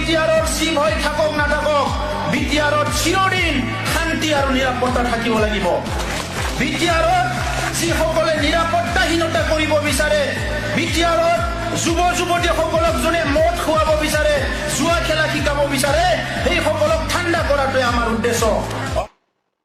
বিটিআৰৰ চিম হৈ থাকক নাথাকক বিটিআৰত চিৰদিন শান্তি আৰু নিৰাপত্তা থাকিব লাগিব। বিটিআৰত যিসকলে নিৰাপত্তাহীনতা কৰিব বিচাৰে, বিটিআৰত যুৱ যুৱতীসকলক যোনে মদ খুৱাব বিচাৰে, জুৱা খেলা শিকাব বিচাৰে, সেইসকলক ঠাণ্ডা কৰাটোৱে আমাৰ উদ্দেশ্য।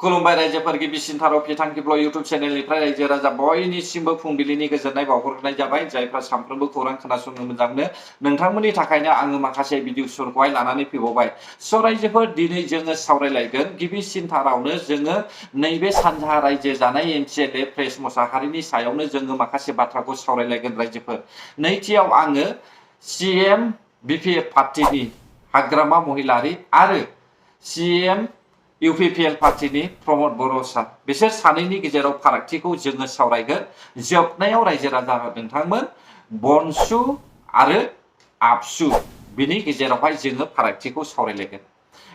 खुलुमबाय रायजोफोर गिबिसिन थाराव फिथांखिब्ल इउटुब चेनेलनिफ्राय रायजो राजा बयनिसिमबो फुंबिलिनि गोजोननाय बावहरनाय जाबाय। जायफ्रा सानफ्रोमबो खौरां खोनासंनो मोजां मोनो नोंथांमोननि थाखायनो आङो माखासे भिडिअफोरखौहाय लानानै फैबावबाय। स' रायजोफोर दिनै जोङो सावरायलायगोन गिबिसिन थारावनो जोङो नैबे सानजाहा रायजो जानाय एमसिएलए प्रेस मोसाहारिनि सायावनो जोङो माखासे बाथ्राखौ सावरायलायगोन रायजोफोर। नैथियाव आङो सिएम बिपिएफ पार्टिनि हाग्रामा महिलारि आरो सिएम इउपिपिएल पार्टिनि प्रमद बर' सार बिसोर सानैनि गेजेराव फारागथिखौ जोङो सावरायगोन। जोबनायाव रायजो राजा नोंथांमोन बनसु आरो आबसु बिनि गेजेरावहाय जोङो फारागथिखौ सावरायलायगोन।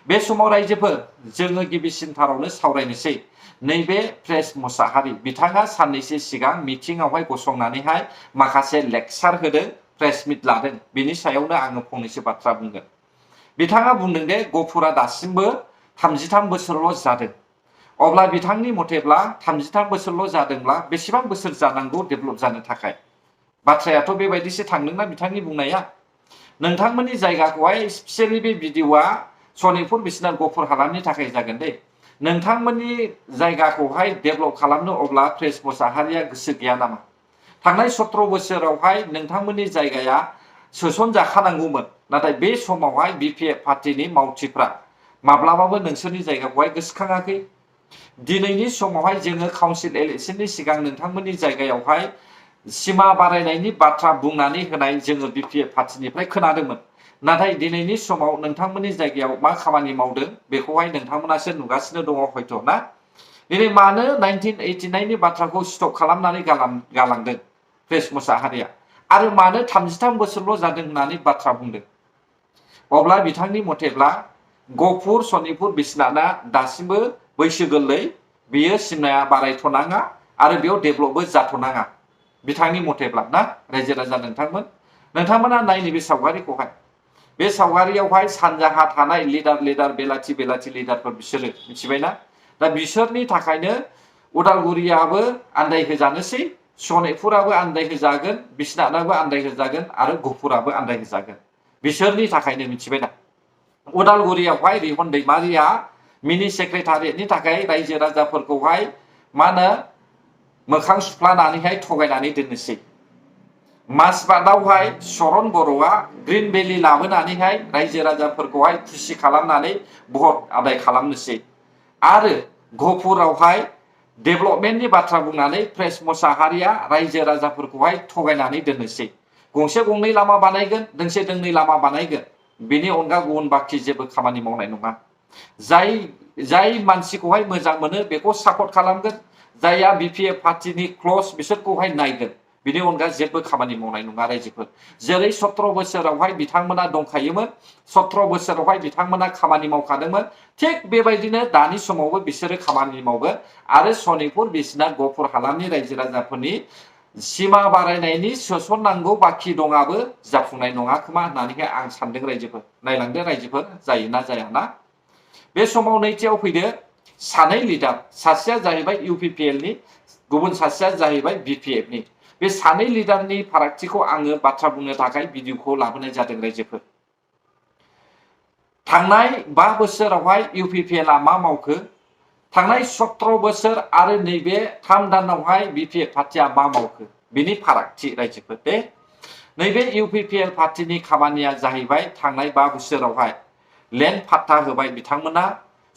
बे समाव रायजोफोर जोङो गिबिसिन थारावनो सावरायनोसै नैबे प्रेस मोसाहारि बिथाङा साननैसो सिगां मिटिंआवहाय गसंनानैहाय माखासे लेक्सार होदों, प्रेस मिट लादों। बिनि सायावनो आङो फंनैसो बाथ्रा बुंगोन। बिथाङा बुंदों दे गफुरा दासिमबो 33 बोसोरल' जादों। अब्ला बिथांनि मथेब्ला 33 बोसोरल' जादोंब्ला बेसेबां बोसोर जानांगौ डेभेलप जानो थाखाय? बाथ्रायाथ' बेबायदिसो थांदोंना बिथांनि बुंनाया। नोंथांमोननि जायगाखौहाय स्पेसियेलि बे भिडिअआ सनितपुर बिश्वनाथ गफुर हालामनि थाखाय जागोन दे। नोंथांमोननि जायगाखौहाय डेभेलप खालामनो अब्ला प्रेस मोसाहारिया गोसो गैया नामा? थांनाय 17 बोसोरावहाय नोंथांमोननि जायगाया सोसनजाखानांगौमोन, नाथाय बे समावहाय बिपिएफ पार्टिनि मावथिफ्रा माब्लाबाबो नोंसोरनि जायगाखौहाय गोसोखाङाखै। दिनैनि समावहाय जोङो काउन्सिल इलेक्शननि सिगां नोंथांमोननि जायगायावहाय सिमा बारायनायनि बाथ्रा बुंनानै होनाय जोङो बिपिएफ पार्टिनिफ्राय खोनादोंमोन। नाथाय दिनैनि समाव नोंथांमोननि जायगायाव मा खामानि मावदों बेखौहाय नोंथांमोनासो नुगासिनो दङ हयथ' ना। दिनै मानो 1989 नि बाथ्राखौ स्टप खालामनानै गालांदों प्रेस मोसाहारिया आरो मानो 33 बोसोरल' जादों होननानै बाथ्रा बुंदों? अब्ला बिथांनि मथेब्ला गफुर सनितपुर बिश्वनाथआ दासिमबो बैसो गोरलै, बियो सिमाया बारायथ'नाङा आरो बेयाव डेभेलपबो जाथ'नाङा बिथांनि मथेब्ला ना। रायजो राजा नोंथांमोना नाय नैबे सावगारिखौहाय। बे सावगारियावहाय सानजाहा थानाय लिडार बेलाथि लिडारफोर बिसोरो मिथिबायना। दा बिसोरनि थाखायनो उदालगुरियाबो आन्दायहोजानोसै, सनितपुराबो आन्दायहोजागोन, बिश्वनाथआबो आन्दायहोजागोन आरो गफुराबो आन्दायहोजागोन बिसोरनि थाखायनो मिथिबायना। उदालगुरियावहाय रिहन दैमारिया मिनि सेक्रेटारियेटनि थाखाय रायजो राजाफोरखौहाय मा होनो मोखां सुफ्लानानैहाय थगायनानै दोननोसै। माजबाटआवहाय चरन बर'आ ग्रिन भेलि लाबोनानैहाय रायजो राजाफोरखौहाय खुसि खालामनानै भट आदाय खालामनोसै आरो गफुरावहाय डेभेलपमेन्टनि बाथ्रा बुंनानै प्रेस मोसाहारिया रायजो राजाफोरखौहाय थगायनानै दोननोसै। गंसे गंनै लामा बानायगोन, दोंसे दोंनै लामा बानायगोन, बेनि अनगा गुबुन बाखि जेबो खामानि मावनाय नङा। जाय मानसिखौहाय मोजां मोनो बेखौ सापर्ट खालामगोन, जायहा बिपिएफ पार्टिनि क्लस बिसोरखौहाय नायगोन, बिनि अनगा जेबो खामानि मावनाय नङा रायजोफोर। जेरै 17 बोसोरावहाय बिथांमोना दंखायोमोन, 17 बोसोरावहाय बिथांमोना खामानि मावखादोंमोन, थिग बेबायदिनो दानि समावबो बिसोरो खामानि मावगोन आरो सनितपुर बिश्वनाथ गफुर हालामनि रायजो राजाफोरनि सिमा बारायनायनि सोसननांगौ बाखि दङाबो जाफुंनाय नङा खोमा होननानैहाय आं सानदों रायजोफोर। नायलांदो रायजोफोर जायोना जायाना। बे समाव नैथियाव फैदो सानै लिडार, सासेया जाहैबाय इउपिपिएलनि, गुबुन सासेया जाहैबाय बिपिएफनि। बे सानै लिडारनि फारागथिखौ आङो बाथ्रा बुंनो थाखाय भिडिअखौ लाबोनाय जादों रायजोफोर। थांनाय 5 बोसोरावहाय इउपिपिएलआ मा मावखो, थांनाय 17 बोसोर आरो नैबे 3 दानावहाय बिपिएफ पार्टिया मा मावखो, बिनि फारागथि रायजोफोर दे। नैबे इउपिपिएल पार्टिनि खामानिया जाहैबाय थांनाय 5 बोसोरावहाय लेन्ड फाट्टा होबाय बिथांमोना,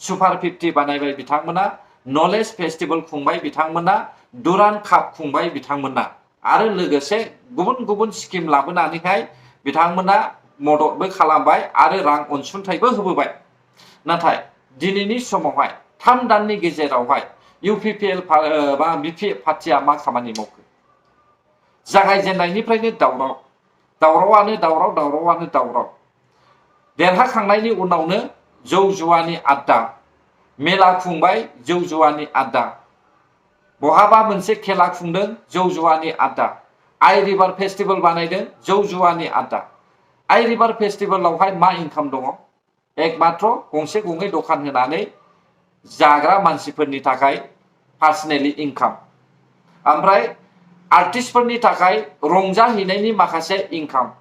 सुपार 50 बानायबाय बिथांमोना, नलेज फेस्टिभेल खुंबाय बिथांमोना, दुरान काप खुंबाय बिथांमोना आरो लोगोसे गुबुन स्किम लाबोनानैहाय बिथांमोना मददबो खालामबाय आरो रां अनसुंथाइबो होबोबाय। नाथाय दिनैनि समावहाय 3 दाननि गेजेरावहाय इउपिपिएल बा बिपिएफ पार्टिया मा खामानि मावखो? जागायजेननायनिफ्रायनो दावराव। देरहाखांनायनि उनावनो जौ जुवानि आड्डा, मेला खुंबाय जौ जुवानि आड्डा, बहाबा मोनसे खेला खुंदों जौ जुवानि आड्डा, आइ रिभार फेस्टिभेल बानायदों जौ जुवानि आड्डा। आइ रिभार फेस्टिभेलावहाय मा इनकाम दङ एकमात्र गंसे गंनै दखान होनानै जाग्रा मानसिफोरनि थाखाय पार्सनेलि इनकाम ओमफ्राय आर्टिस्टफोरनि थाखाय रंजाहैनायनि माखासे इनकाम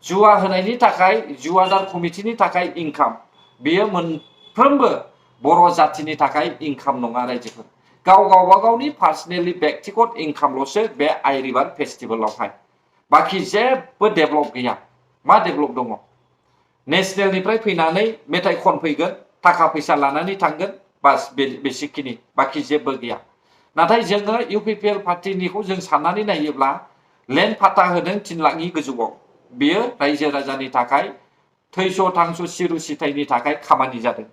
जुवा होनायनि थाखाय जुवादार कमिटिनि थाखाय इनकाम बेयो मोनफ्रोमबो बर' जातिनि थाखाय इनकाम नङा रायजोफोर गावबा गावनि पार्सनेलि व्यक्तिगत इनकामल'सो बे आइ रिभार फेस्टिभेलावहाय बाखि जेबो डेभेलप गैया मा डेभेलप दङ नेसनेलनिफ्राय फैनानै मेथाइ खनफैगोन थाखा फैसा लानानै थांगोन बास बेसिखिनि बाखि जेबो गैया नाथाय जोङो इउपिपिएल पार्टिनिखौ जों साननानै नायोब्ला लेन्ड फाटा होदों 3 लाखनि गोजौआव बेयो रायजो राजानि थाखाय थैस' थांस' सिरु सिथायनि थाखाय खामानि जादों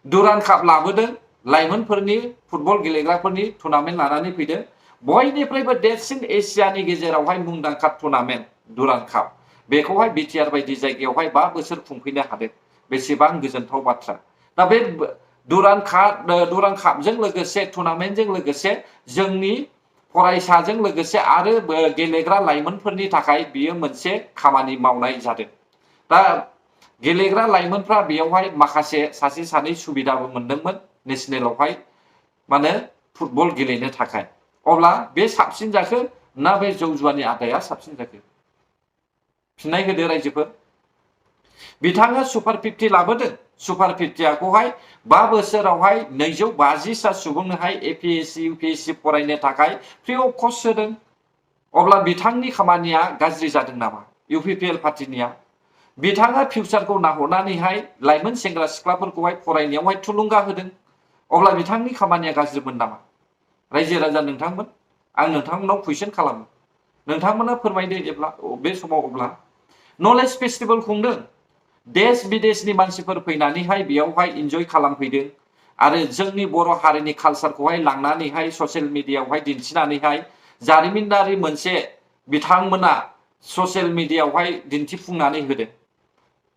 दुरान काप लाबोदों लाइमोनफोरनि फुटबल गेलेग्राफोरनि टुर्नामेन्ट लानानै फैदों बयनिफ्रायबो देरसिन एसियानि गेजेरावहाय मुंदांखा टुर्नामेन्ट दुरान काप बेखौहाय बिटिआर बायदि जायगायावहाय 5 बोसोर खुंफैनो हादों बेसेबां गोजोनथाव बाथ्रा दा बे दुरान कापजों लोगोसे टुर्नामेन्टजों लोगोसे जोंनि फरायसाजों लोगोसे आरो गेलेग्रा लाइमोनफोरनि थाखाय बियो मोनसे खामानि मावनाय जादों दा गेलेग्रा लाइमोनफ्रा बेयावहाय माखासे सासे सानै सुबिदाबो मोनदोंमोन नेसनेलावहाय माने फुटबल गेलेनो थाखाय अब्ला बे साबसिन जाखो ना बे जौ जुवानि आदाया साबसिन जाखो फिननाय होदो रायजोफोर बिथाङा सुपार 50 लाबोदों सुपार 50खौहाय 5 बोसोरावहाय 250 सुबुंनोहाय एपीएससी यूपीएससी फरायनो थाखाय फ्री अफ कस्ट होदों अब्ला बिथांनि खामानिया गाज्रि जादों नामा इउपिपिएल पार्टिनिया बिथाङा फिउचारखौ नाहरनानैहाय लाइमोन सेंग्रा सिख्लाफोरखौहाय फरायनायावहाय थुलुंगा होदों अब्ला बिथांनि खामानिया गाज्रिमोन नामा रायजो राजा नोंथांमोन आं नोंथांमोनाव कुइसन खालामो नोंथांमोना फोरमायदो जेब्ला बे समाव अब्ला नलेज फेस्टिभेल खुंदों देश विदेशनि मानसिफोर फैनानैहाय बेयावहाय इन्जय खालामफैदों आरो जोंनि बर' हारिनि कालचारखौहाय लांनानैहाय ससियेल मिडियायावहाय दिन्थिनानैहाय जारिमिनारि मोनसे बिथांमोना ससियेल मिडियायावहाय दिन्थिफुंनानै होदों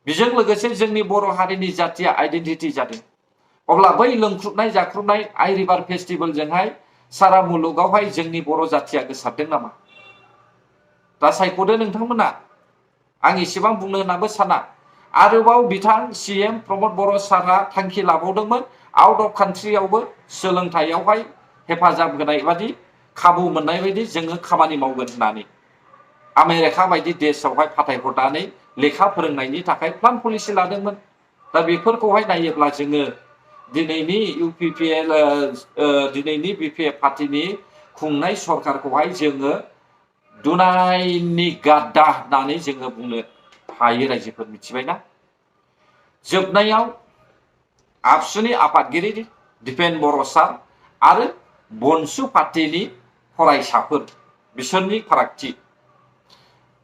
बेजों लोगोसे जोंनि बर' हारिनि जातिया आइडेन्टिटि जादों अब्ला बै लोंख्रुबनाय जाख्रुबनाय आइ रिभार फेस्टिभेलजोंहाय सारा मुलुगावहाय जोंनि बर' जातिया गोसारदों नामा दा सायख'दो नोंथांमोना आं इसेबां बुंनो होननाबो साना आरोबाव बिथां सीएम प्रमद बर' सारआ थांखि लाबावदोंमोन आउट अफ कान्ट्रियावबो सोलोंथाइयावहाय हेफाजाब होनाय बादि खाबु मोननाय बायदि जोङो खामानि मावगोन होननानै आमेरिका बायदि देशआवहाय फाथायहरनानै लेखा फोरोंनायनि थाखाय प्लान पलिसि लादोंमोन दा बेफोरखौहाय नायोब्ला जोङो दिनैनि इउपिपिएल दिनैनि बिपिएफ पार्टिनि खुंनाय सरकारखौहाय जोङो दुनायनि गाद्दा होननानै जोङो बुंनो हायो रायजोफोर मिथिबायना जोबनायाव आबसुनि आफादगिरि दिपेन बर' सार आरो बनसु पार्टिनि फरायसाफोर बिसोरनि फारागथि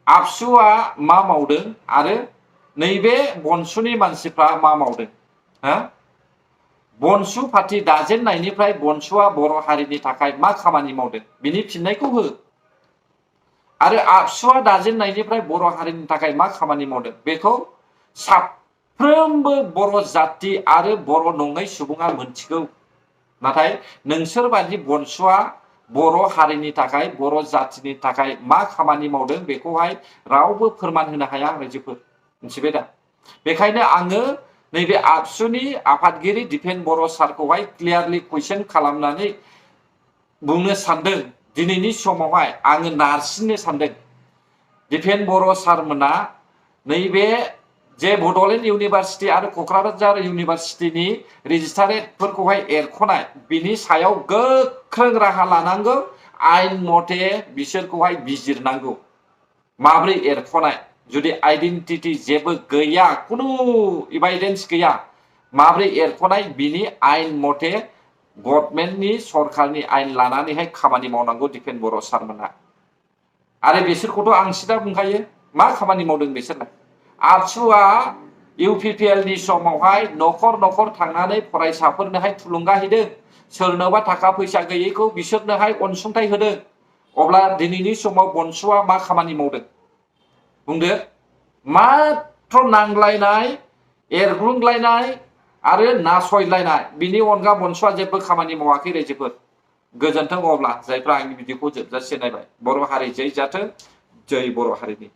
आबसुआ मा मावदों आरो नैबे बनसुनि मानसिफ्रा मा मावदों हा बनसु पार्टी दाजेननायनिफ्राय बनसुआ बर' हारिनि थाखाय मा खामानि मावदों बिनि फिननायखौ हो आरो आबसुआ दाजेननायनिफ्राय बर' हारिनि थाखाय मा खामानि मावदों बेखौ साफ्रोमबो बर' जाति आरो बर' नङै सुबुङा मोनथिगौ नाथाय नोंसोर बायदि बनसुआ बर' हारिनि थाखाय बर' जातिनि थाखाय मा खामानि मावदों बेखौहाय रावबो फोरमान होनो हाया रायजोफोर मिथिबाय दा बेखायनो आङो नैबे आबसुनि आफादगिरि दिपेन बर' सारखौहाय क्लियारलि कुइसन खालामनानै बुंनो सानदों दिनैनि समावहाय आङो नारसिननो सानदों दिपेन बर' सारमोना नैबे जे बड'लेण्ड इउनिभारसिटि आरो क'क्राझार इउनिभारसिटिनि रेजिस्टारेटफोरखौहाय एरख'नाय बिनि सायाव गोख्रों राहा लानांगौ आयेन मथे बिसोरखौहाय बिजिरनांगौ माब्रै एरख'नाय जुदि आइडेन्टिटि जेबो गैया खुनु एभिडेन्स गैया माब्रै एरख'नाय बिनि आयेन मथे गभर्नमेन्टनि सरकारनि आयेन लानानैहाय खामानि मावनांगौ दिपेन बर' सारमोनहा आरो बिसोरखौथ' आं सिदा बुंखायो मा खामानि मावदों बिसोरना आबसुआ इउपिपिएलनि समावहाय न'खर न'खर थांनानै फरायसाफोरनोहाय थुलुंगा होदों सोरनोबा थाखा फैसा गैयैखौ बिसोरनोहाय अनसुंथाइ होदों अब्ला दिनैनि समाव बनसुआ मा खामानि मावदों बुंदो मात्र नांलायनाय एरग्लुंलायनाय आरो नासयलायनाय बिनि अनगा बनसुआ जेबो खामानि मावाखै रायजोफोर गोजोन्थों अब्ला जायफ्रा आंनि भिडिअखौ जोबजासे नायबाय बर' हारि जै जाथों जै बर' हारिनि